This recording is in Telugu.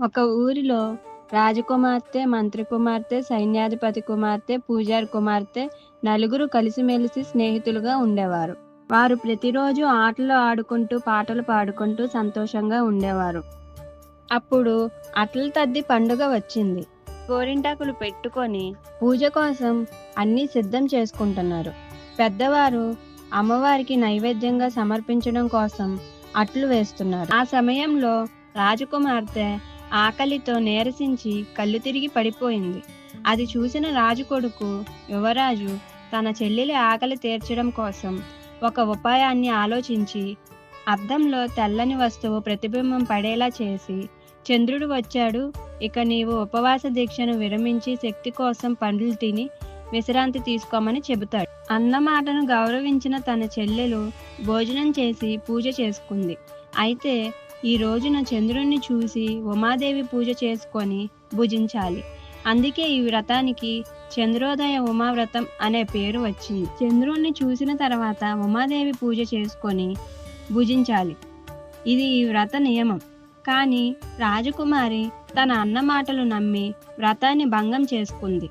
ఒక ఊరిలో రాజకుమార్తె, మంత్రి కుమార్తె, సైన్యాధిపతి కుమార్తె, పూజారి కుమార్తె నలుగురు కలిసిమెలిసి స్నేహితులుగా ఉండేవారు. వారు ప్రతిరోజు ఆటలు ఆడుకుంటూ, పాటలు పాడుకుంటూ సంతోషంగా ఉండేవారు. అప్పుడు అట్ల తద్ది పండుగ వచ్చింది. గోరింటాకులు పెట్టుకొని పూజ కోసం అన్నీ సిద్ధం చేసుకుంటున్నారు. పెద్దవారు అమ్మవారికి నైవేద్యంగా సమర్పించడం కోసం అట్లు వేస్తున్నారు. ఆ సమయంలో రాజకుమార్తె ఆకలితో నీరసించి కళ్ళు తిరిగి పడిపోయింది. అది చూసిన రాజు కొడుకు యువరాజు తన చెల్లెలి ఆకలి తీర్చడం కోసం ఒక ఉపాయాన్ని ఆలోచించి అద్దంలో తెల్లని వస్తువు ప్రతిబింబం పడేలా చేసి, చంద్రుడు వచ్చాడు, ఇక నీవు ఉపవాస దీక్షను విరమించి శక్తి కోసం పండ్లు తిని విశ్రాంతి తీసుకోమని చెబుతాడు. అన్నమాటను గౌరవించిన తన చెల్లెలు భోజనం చేసి పూజ చేసుకుంది. అయితే ఈ రోజున చంద్రుణ్ణి చూసి ఉమాదేవి పూజ చేసుకొని భుజించాలి. అందుకే ఈ వ్రతానికి చంద్రోదయ ఉమావ్రతం అనే పేరు వచ్చింది. చంద్రుణ్ణి చూసిన తర్వాత ఉమాదేవి పూజ చేసుకొని భుజించాలి. ఇది ఈ వ్రత నియమం. కానీ రాజకుమారి తన అన్న మాటలు నమ్మి వ్రతాన్ని భంగం చేసుకుంది.